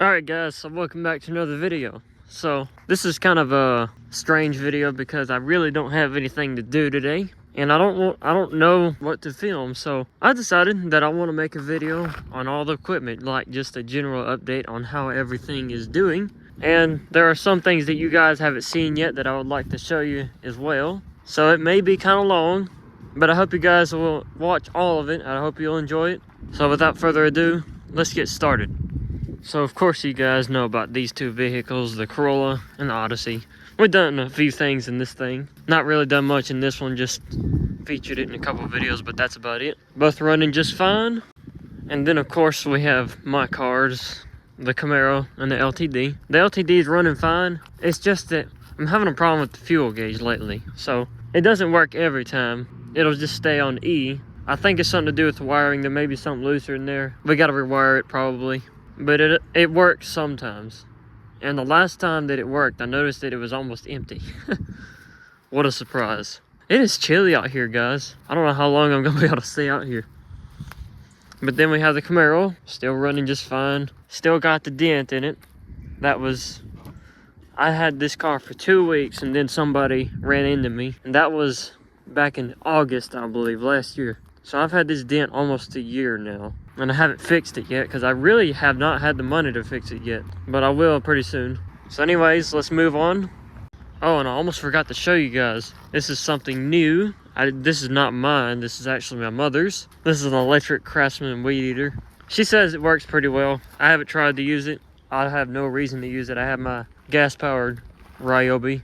Alright guys, so welcome back to another video. So this is kind of a strange video because I really don't have anything to do today, and I don't know what to film. So I decided that I want to make a video on all the equipment, like just a general update on how everything is doing. And there are some things that you guys haven't seen yet that I would like to show you as well. So it may be kind of long, but I hope you guys will watch all of it. I hope you'll enjoy it. So without further ado, let's get started. So of course you guys know about these two vehicles, the Corolla and the Odyssey. We've done a few things in this thing. Not really done much in this one, just featured it in a couple of videos, but that's about it. Both running just fine. And then of course we have my cars, the Camaro and the LTD. The LTD is running fine. It's just that I'm having a problem with the fuel gauge lately. So it doesn't work every time. It'll just stay on E. I think it's something to do with the wiring. There may be something looser in there. We gotta rewire it probably. But it works sometimes. And the last time that it worked, I noticed that it was almost empty. What a surprise. It is chilly out here, guys. I don't know how long I'm going to be able to stay out here. But then we have the Camaro, still running just fine. Still got the dent in it. I had this car for 2 weeks and then somebody ran into me. And that was back in August, I believe, last year. So I've had this dent almost a year now. And I haven't fixed it yet because I really have not had the money to fix it yet. But I will pretty soon. So anyways, let's move on. Oh, and I almost forgot to show you guys. This is something new. This is not mine. This is actually my mother's. This is an electric Craftsman weed eater. She says it works pretty well. I haven't tried to use it. I have no reason to use it. I have my gas-powered Ryobi,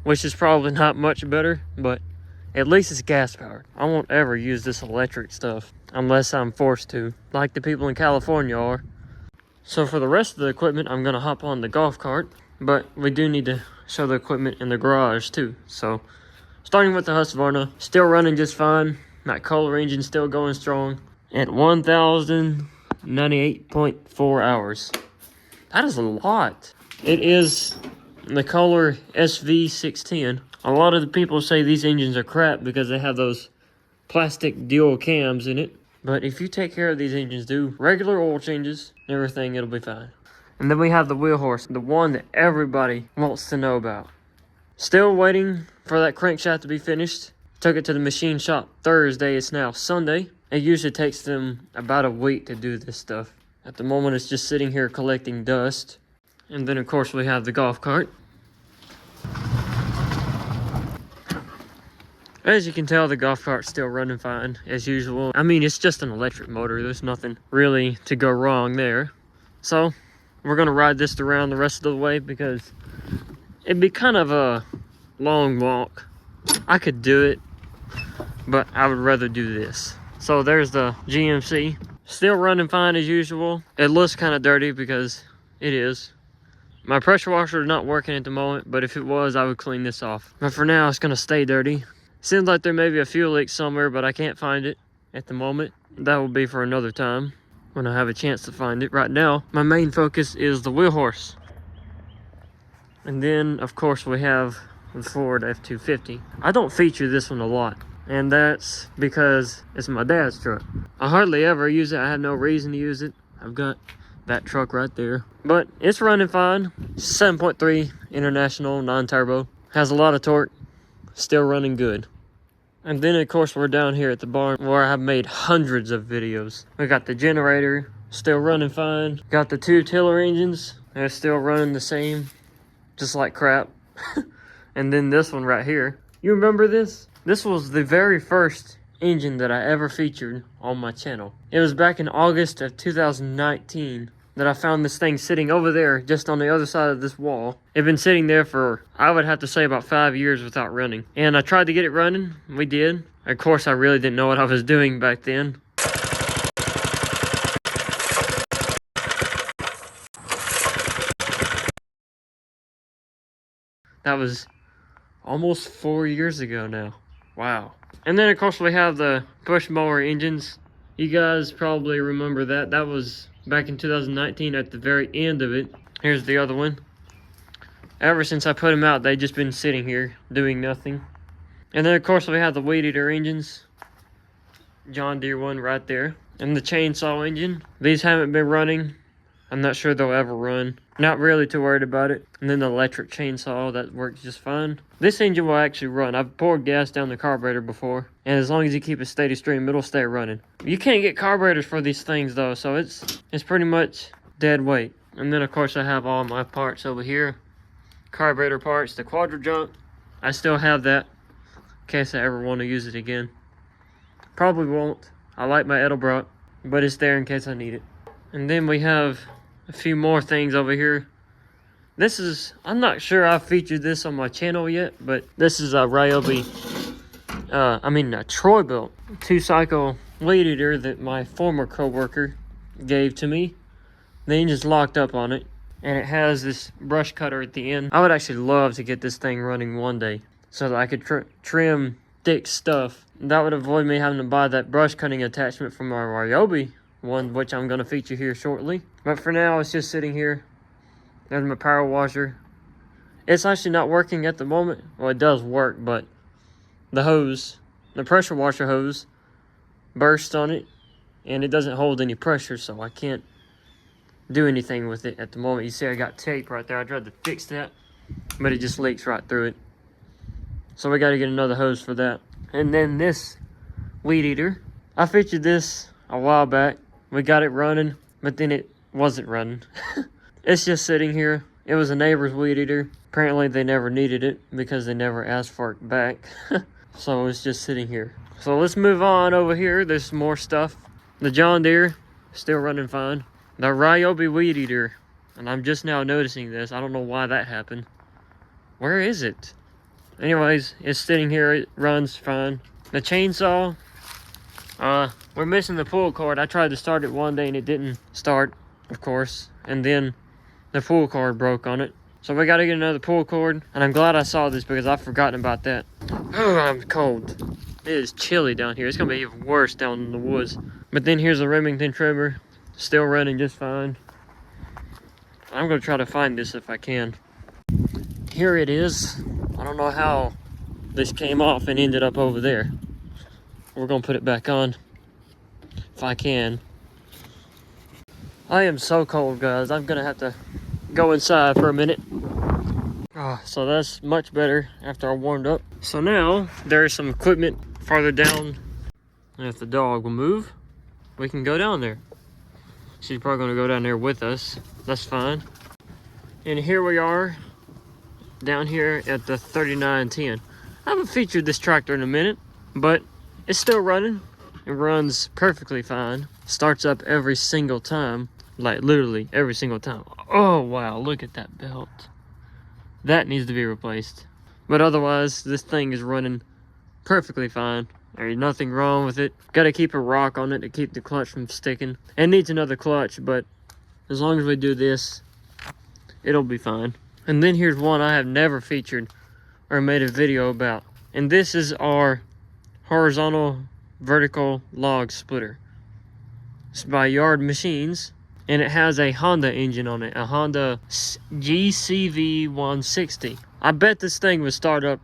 which is probably not much better, but at least it's gas-powered. I won't ever use this electric stuff unless I'm forced to, like the people in California are. So for the rest of the equipment, I'm gonna hop on the golf cart, but we do need to show the equipment in the garage too. So starting with the Husqvarna, still running just fine. That Kohler engine still going strong at 1,098.4 hours. That is a lot. It is the Kohler SV610. A lot of the people say these engines are crap because they have those plastic dual cams in it. But if you take care of these engines, do regular oil changes and everything, it'll be fine. And then we have the wheel horse, the one that everybody wants to know about. Still waiting for that crankshaft to be finished. Took it to the machine shop Thursday. It's now Sunday. It usually takes them about a week to do this stuff. At the moment, it's just sitting here collecting dust. And then, of course, we have the golf cart. As you can tell, the golf cart's still running fine, as usual. I mean, it's just an electric motor. There's nothing really to go wrong there. So, we're going to ride this around the rest of the way because it'd be kind of a long walk. I could do it, but I would rather do this. So, there's the GMC. Still running fine as usual. It looks kind of dirty because it is. My pressure washer is not working at the moment, but if it was, I would clean this off. But for now, it's going to stay dirty. Seems like there may be a fuel leak somewhere, but I can't find it at the moment. That will be for another time when I have a chance to find it. Right now, my main focus is the wheel horse. And then, of course, we have the Ford F-250. I don't feature this one a lot, and that's because it's my dad's truck. I hardly ever use it. I have no reason to use it. I've got that truck right there. But it's running fine. 7.3 International non-turbo. Has a lot of torque. Still running good. And then of course we're down here at the barn where I have made hundreds of videos. We got the generator still running fine. Got the two tiller engines. They're still running the same, just like crap. And then this one right here. You remember this? This was the very first engine that I ever featured on my channel. It was back in August of 2019 that I found this thing sitting over there just on the other side of this wall. It'd been sitting there for, I would have to say, about 5 years without running. And I tried to get it running. We did. Of course, I really didn't know what I was doing back then. That was almost 4 years ago now. Wow. And then, of course, we have the push mower engines. You guys probably remember that. That was back in 2019 at the very end of it. Here's the other one. Ever since I put them out, they've just been sitting here doing nothing. And then, of course, we have the weed eater engines. John Deere one right there. And the chainsaw engine. These haven't been running I'm not sure they'll ever run. Not really too worried about it. And then the electric chainsaw, that works just fine. This engine will actually run. I've poured gas down the carburetor before, and as long as you keep a steady stream, it'll stay running. You can't get carburetors for these things though, so it's pretty much dead weight. And then of course I have all my parts over here. Carburetor parts, the Quadra junk. I still have that in case I ever want to use it again. Probably won't. I like my Edelbrock, but it's there in case I need it. And then we have a few more things over here. This is, I'm not sure I've featured this on my channel yet, but this is a Ryobi, a Troy-Bilt 2-cycle weed eater that my former co-worker gave to me. The engine's locked up on it, and it has this brush cutter at the end. I would actually love to get this thing running one day so that I could trim thick stuff. That would avoid me having to buy that brush cutting attachment from our Ryobi one, which I'm going to feature here shortly. But for now, it's just sitting here. There's my power washer. It's actually not working at the moment. Well, it does work, but the hose, the pressure washer hose, burst on it, and it doesn't hold any pressure, so I can't do anything with it at the moment. You see I got tape right there. I tried to fix that, but it just leaks right through it. So we got to get another hose for that. And then this weed eater, I featured this a while back. We got it running, but then it wasn't running. It's just sitting here. It was a neighbor's weed eater. Apparently they never needed it because they never asked for it back. So it's just sitting here. So let's move on over here. There's some more stuff. The John Deere, still running fine. The Ryobi weed eater, and I'm just now noticing this. I don't know why that happened. Where is it? Anyways, it's sitting here. It runs fine. The chainsaw, we're missing the pull cord. I tried to start it one day and it didn't start, of course. And then the pull cord broke on it. So we gotta get another pull cord. And I'm glad I saw this because I've forgotten about that. Oh, I'm cold. It is chilly down here. It's gonna be even worse down in the woods. But then here's the Remington trimmer. Still running just fine. I'm gonna try to find this if I can. Here it is. I don't know how this came off and ended up over there. We're gonna put it back on if I can. I am so cold, guys. I'm gonna have to go inside for a minute. So that's much better after I warmed up. So now there's some equipment farther down, and if the dog will move, we can go down there. She's probably gonna go down there with us. That's fine. And here we are down here at the 3910. I haven't featured this tractor in a minute, but it's still running. It runs perfectly fine. Starts up every single time. Like literally every single time. Oh wow, look at that belt. That needs to be replaced. But otherwise, this thing is running perfectly fine. There's nothing wrong with it. Gotta keep a rock on it to keep the clutch from sticking. It needs another clutch, but as long as we do this, it'll be fine. And then here's one I have never featured or made a video about. And this is our horizontal vertical log splitter. It's by Yard Machines. And it has a Honda engine on it, a Honda GCV 160. I bet this thing would start up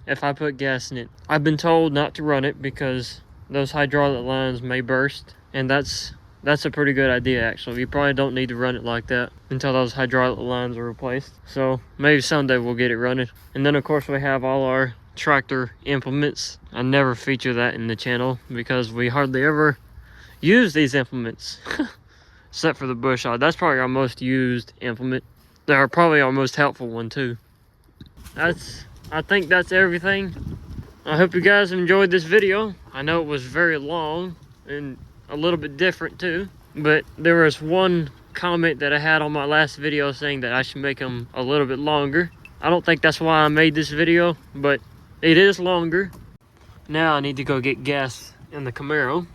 if I put gas in it. I've been told not to run it because those hydraulic lines may burst, and that's a pretty good idea actually. You probably don't need to run it like that until those hydraulic lines are replaced. So maybe someday we'll get it running. And then of course we have all our tractor implements. I never feature that in the channel because we hardly ever use these implements. Except for the bush hog. That's probably our most used implement. They're probably our most helpful one too. I think that's everything. I hope you guys enjoyed this video. I know it was very long and a little bit different too, but there was one comment that I had on my last video saying that I should make them a little bit longer. I don't think that's why I made this video, but it is longer. Now I need to go get gas in the Camaro.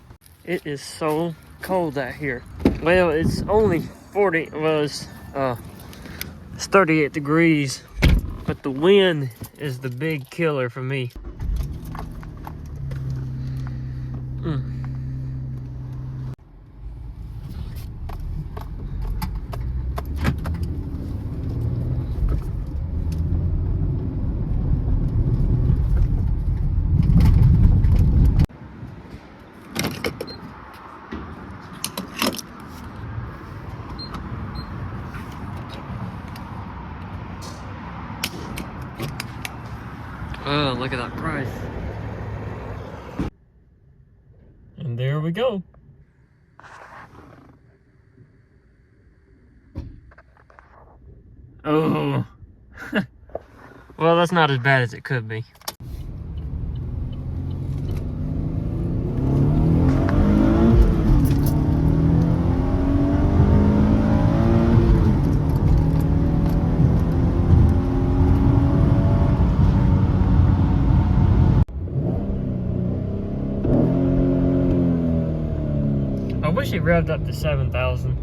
It is so cold out here. Well, it's only 40, well, it's 38 degrees, but the wind is the big killer for me. Oh, look at that price. And there we go. Oh. Well, that's not as bad as it could be. I wish it revved up to 7,000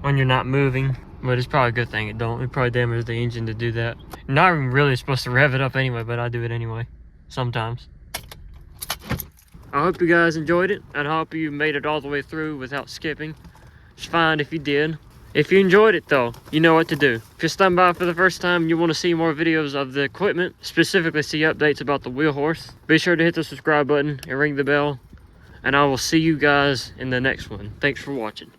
when you're not moving, but it's probably a good thing it don't. It probably damages the engine to do that. You're not even really supposed to rev it up anyway, but I do it anyway, sometimes. I hope you guys enjoyed it, and I hope you made it all the way through without skipping. It's fine if you did. If you enjoyed it though, you know what to do. If you're stopping by for the first time and you want to see more videos of the equipment, specifically see updates about the wheel horse, be sure to hit the subscribe button and ring the bell. And I will see you guys in the next one. Thanks for watching.